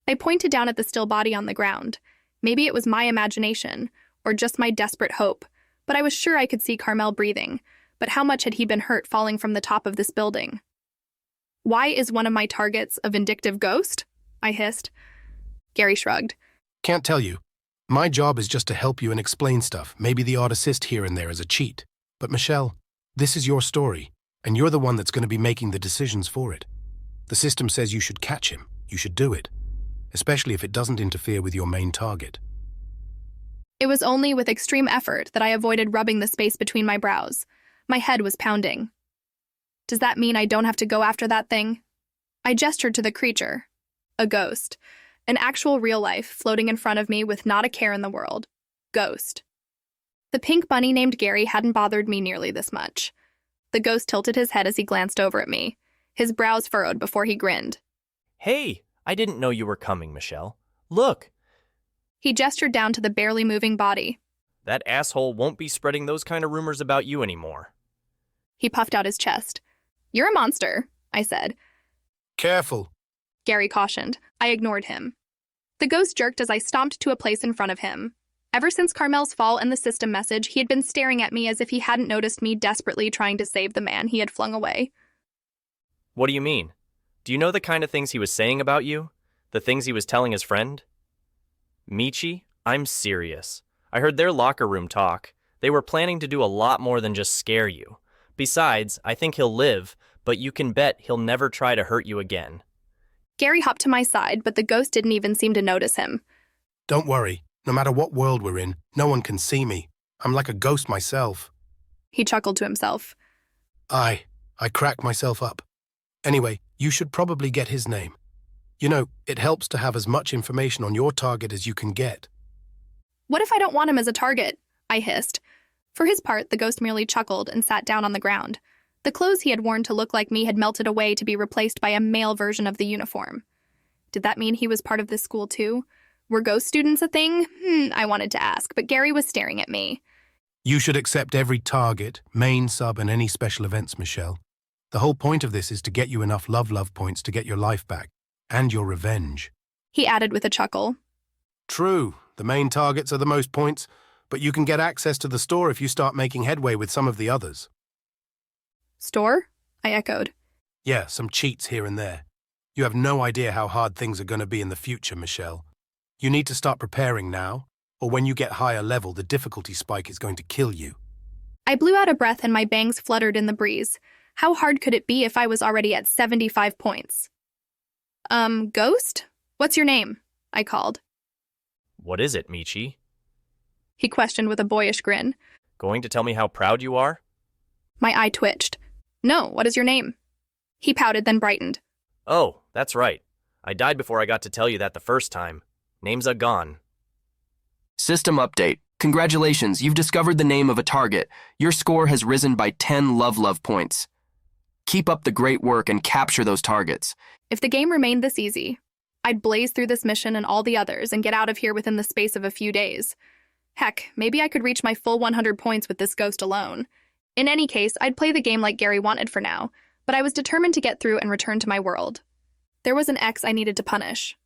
I pointed down at the still body on the ground. Maybe it was my imagination, or just my desperate hope, but I was sure I could see Carmel breathing. But how much had he been hurt falling from the top of this building? Why is one of my targets a vindictive ghost? I hissed. Gary shrugged. Can't tell you. My job is just to help you and explain stuff. Maybe the odd assist here and there is a cheat. But Michelle, this is your story, and you're the one that's going to be making the decisions for it. The system says you should catch him. You should do it. Especially if it doesn't interfere with your main target. It was only with extreme effort that I avoided rubbing the space between my brows. My head was pounding. Does that mean I don't have to go after that thing? I gestured to the creature. A ghost. An actual real life floating in front of me with not a care in the world. Ghost. The pink bunny named Gary hadn't bothered me nearly this much. The ghost tilted his head as he glanced over at me. His brows furrowed before he grinned. Hey, I didn't know you were coming, Michelle. Look. He gestured down to the barely moving body. That asshole won't be spreading those kind of rumors about you anymore. He puffed out his chest. You're a monster, I said. Careful, Gary cautioned. I ignored him. The ghost jerked as I stomped to a place in front of him. Ever since Carmel's fall and the system message, he had been staring at me as if he hadn't noticed me desperately trying to save the man he had flung away. What do you mean? Do you know the kind of things he was saying about you? The things he was telling his friend? Michi, I'm serious. I heard their locker room talk. They were planning to do a lot more than just scare you. Besides, I think he'll live, but you can bet he'll never try to hurt you again. Gary hopped to my side, but the ghost didn't even seem to notice him. Don't worry. No matter what world we're in, no one can see me. I'm like a ghost myself. He chuckled to himself. I crack myself up. Anyway, you should probably get his name. You know, it helps to have as much information on your target as you can get. What if I don't want him as a target? I hissed. For his part, the ghost merely chuckled and sat down on the ground. The clothes he had worn to look like me had melted away to be replaced by a male version of the uniform. Did that mean he was part of this school too? Were ghost students a thing? I wanted to ask, but Gary was staring at me. You should accept every target, main, sub, and any special events, Michelle. The whole point of this is to get you enough love points to get your life back, and your revenge. He added with a chuckle. True, the main targets are the most points, but you can get access to the store if you start making headway with some of the others. Store? I echoed. Yeah, some cheats here and there. You have no idea how hard things are going to be in the future, Michelle. You need to start preparing now, or when you get higher level, the difficulty spike is going to kill you. I blew out a breath and my bangs fluttered in the breeze. How hard could it be if I was already at 75 points? Ghost? What's your name? I called. What is it, Michi? He questioned with a boyish grin. Going to tell me how proud you are? My eye twitched. No, what is your name? He pouted, then brightened. Oh, that's right. I died before I got to tell you that the first time. Name's gone. System update. Congratulations, you've discovered the name of a target. Your score has risen by 10 love points. Keep up the great work and capture those targets. If the game remained this easy, I'd blaze through this mission and all the others and get out of here within the space of a few days. Heck, maybe I could reach my full 100 points with this ghost alone. In any case, I'd play the game like Gary wanted for now, but I was determined to get through and return to my world. There was an ex I needed to punish.